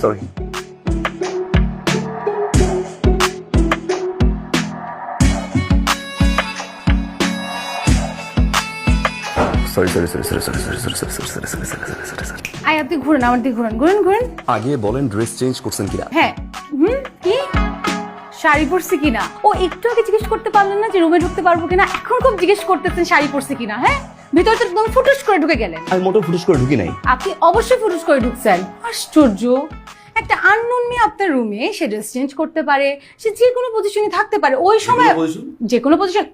Sorry. আয় আপনি ঘুরেন, আমার দিকে ঘুরেন, ঘুরেন ঘুরেন। আগে বলেন ড্রেস চেঞ্জ করছেন কিনা? হ্যাঁ। কি শাড়ি পরছি কিনা? ও একটু আগে জিজ্ঞেস করতে পারলেন না যে রুমে ঢুকতে পারবো কিনা? এখন খুব জিজ্ঞেস করতেছেন শাড়ি পরছি কিনা। হ্যাঁ, ভিতরে তো একদম ফুটুস করে ঢুকে গেলেন। আমি মোটেও ফুটুস করে ঢুকি নাই। আপনি অবশ্যই ফুটুস করে ঢুকছেন। আশ্চর্য, একটা আননোন মেয়ে আপনার রুমে, সে ড্রেস চেঞ্জ করতে পারে, সে যে কোনো পজিশনে থাকতে পারে। ওই সময় যে কোনো পজিশন।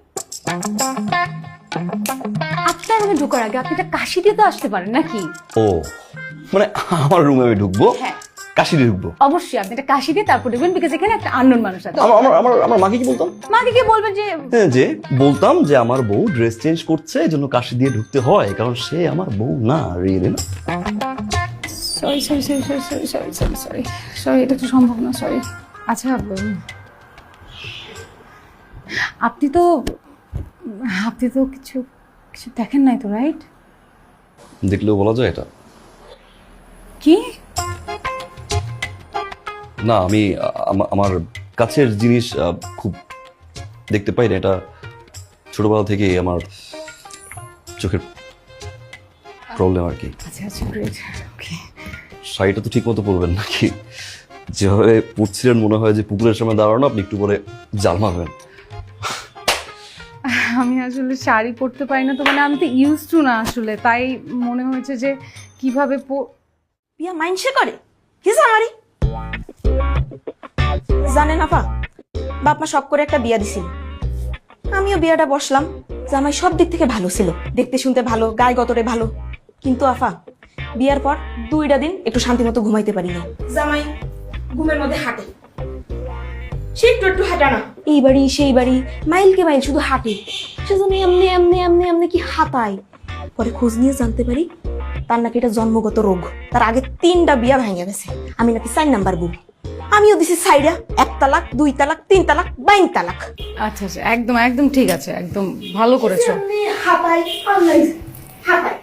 আপনার রুমে ঢোকার আগে আপনি একটা কাশি দিয়ে তো আসতে পারেন নাকি? ও মানে আমার রুমে আমি ঢুকবো, হ্যাঁ কাশি দিয়ে ঢুকবো? অবশ্যই আপনি একটা কাশি দিয়ে তারপর ঢুকবেন, বিকজ এখানে একটা আননোন মানুষ আছে। আমার মাকে কি বলতাম? মাকে কি বলবেন যে যে বলতাম যে আমার বউ ড্রেস চেঞ্জ করছে, এজন্য কাশি দিয়ে ঢুকতে হয়, কারণ সে আমার বউ না, রিয়েলি না। Sorry sorry sorry sorry sorry sorry sorry sorry sorry, এটা তো সম্ভব না, সরি। আচ্ছা আপনি তো কিছু কিছু দেখেন নাই তো, রাইট? দেখলেও বলা যায় এটা? কি? না, আমি আমার কাছের জিনিস খুব দেখতে পাই না, এটা ছোটবেলা থেকে আমার চোখের প্রবলেম আর কি। আচ্ছা আচ্ছা, গ্রেট, ওকে। শাড়িটা তো ঠিক মতো পরবেন নাকি? যেভাবে পড়ছিলেন মনে হয় যে পুকুরের সামনে দাঁড়ানো, আপনি একটু পরে জাল মারবেন। আমি আসলে শাড়ি পরতে পারি না তো, মানে আমি তো ইউজ টু না আসলে, তাই মনে হয়েছে যে কিভাবে বিয়া মাইনসে করে কি জামারি জানেন আপা, বাপ মা সব করে একটা বিয়া দিছিল, আমিও বিয়াটা বসলাম। জামাই সব দিক থেকে ভালো ছিল, দেখতে শুনতে ভালো, গায়ে গতরে ভালো, কিন্তু আফা বিয়ার পর 2টা দিন একটু শান্তি মতো ঘুমাইতে পারি না। জামাই ঘুমের মধ্যে হাঁটে, সে একটু একটু হাঁটা না, এই বাড়ি সেই বাড়ি, মাইলকে মাইল শুধু হাঁটে, সেজন্য এমনি এমনি এমনি এমনি কি হাঁটায়। পরে খোঁজ নিয়ে জানতে পারি তার নাকি এটা জন্মগত রোগ, তার আগে 3টা বিয়া ভেঙে গেছে, আমি নাকি 4 নাম্বার বউ। আমিও দিছি সাইডা, 1 তালাক 2 তালাক 3 তালাক 22 তালাক। আচ্ছা আচ্ছা, একদম একদম ঠিক আছে, একদম ভালো করেছো। হাঁটায় হাঁটায়।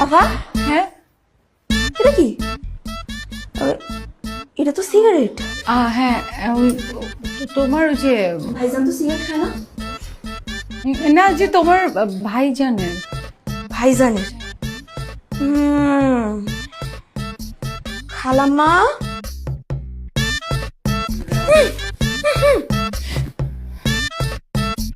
আফা, হ্যাঁ এটা কি? এটা তো সিগারেট। হ্যাঁ, তোমার ওই যে ভাইজান তো সিগারেট খায় না? না, যে তোমার ভাইজানের। ভাইজানের? খালাম্মা